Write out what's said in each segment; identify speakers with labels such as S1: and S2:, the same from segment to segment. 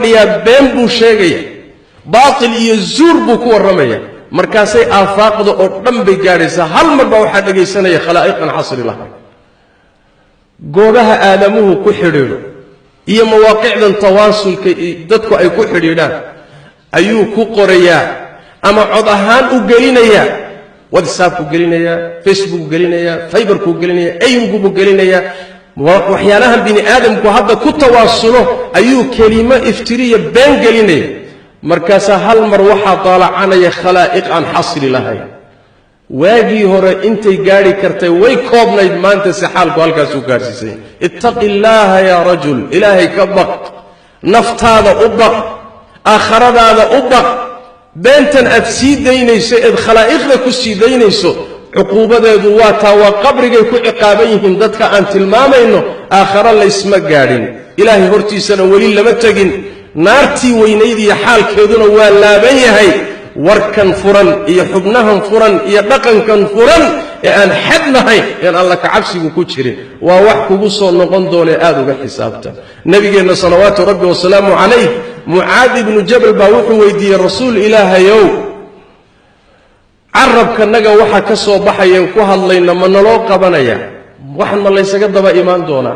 S1: يا بين بو شيغيا باطل iyo zuur buu ku waramaya markaasay afaaqdo oo dhan bay gaaraysaa hal mar baa waxa dhageysanaya khalaa'iqan xasri laha goobaha aadamuhu ku xidhiidho iyo mawaaqiicdan tawaasulka dadku ay ku xidhiidhaan ayuu ku qorayaa ama cod ahaan u gelinaya WhatsApp ku gelinaya Facebook ku gelinaya Fiber ku gelinaya ayugu ku gelinaya waxyaalahan bini aadamku hadda ku tawaasulo ayuu kelimo iftiriya been gelinaya markaas hal mar waxa taalacanaya khalaa'iq aan xasri lahayn waagi hore intay gaari kartay way koobnayd maanta si xaalku halkaas u gaarsiisay ittaqillaha ya rajul ilaahi ka baq naftaada u baq aakhiradaada u baq beentan aad sii daynayso ee khalaa'iqda ku sii daynayso cuquubadeedu waa taa waa qabrigay ku ciqaaban yihiin dadka aan tilmaamayno aakhira la isma gaadhin ilaahi hortiisana weli lama tagin naartii weynayd iyo xaalkeeduna waa laaban yahay warkan furan iyo xubnahan furan iyo dhaqankan furan ee aan xad lahayn ee alla ka cabsigu ku jirin waa wax kugu soo noqon doona aad uga xisaabta nabigeena salawaatu rabbi wa salaamu alayhi mucaad ibn jabal baa wuxuu weydiiyay rasuul ilaahayow arabka naga waxa ka soo baxayeen ku hadlayna ma naloo qabanaya waxan ma laysaga daba iimaan doona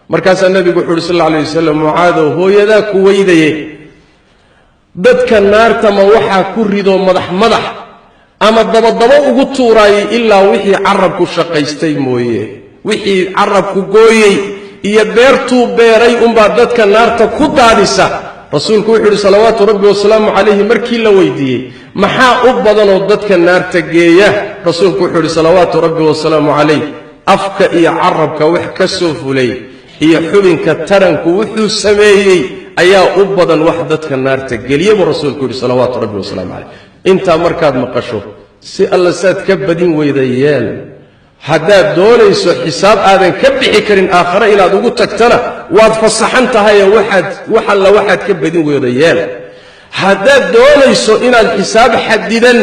S1: markaas nabigu wuxuu sallallahu alayhi wasallam mucaad hooyada ku weydaye dadka naarta ma waxa ku rido madax ama daba ugu tuuray ilaa wixii arabku shaqaystay mooyee wixii arabku gooyay iyo beertu beeray baa dadka naarta ku daadisa rasuulku wuxuu salawaatu rabbi wa salaamu alayhi markii la weydiiyay maxaa u badan oo dadka naarta geeya rasuulku wuxuu salawaatu rabbi wa salaamu alayhi afka iyo arabka wax ka soo fulay iyo xubinka taranku wuxuu sameeyay ayaa u badan wax dadka naarta geliyo rasuulku salawaatu rabbi wa salaamu alayhi inta markaad maqasho si alla saad ka badin weydayeen haddaad doonayso xisaab aadan ka bixi karin aakhira inaad ugu tagtana waad fasaxan tahay waxaad ka badin weydayeen haddaad doonayso inaad xisaab xadidan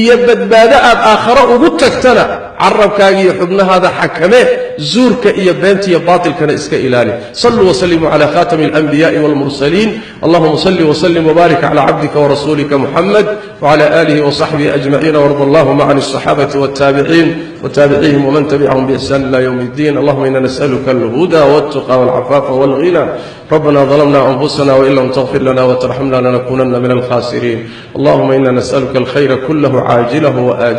S1: iyo badbaado aad aakhira ugu tagtana carabkaaga iyo xubnahaada xakame zuurka iyo beenta iyo baatilkana iska ilaali sallu wa sallimu ala khatami al-anbiya'i wal mursalin allahumma salli wa sallim wa barik ala 'abdika wa rasulika muhammad wa ala alihi wa sahbihi ajma'in wa radallahu ma'an as-sahabati wat tabi'in wa tabi'ihim wa man tabi'ahum bi ihsan ila yawm الدين اللهم inna nas'aluka al-huda wat-tuqa wal-'afafa wal-ghina ربنا ظلمنا أنفسنا وإن لم تغفر لنا وترحمنا لنكونن من الخاسرين اللهم إنا نسألك الخير كله عاجله وآجله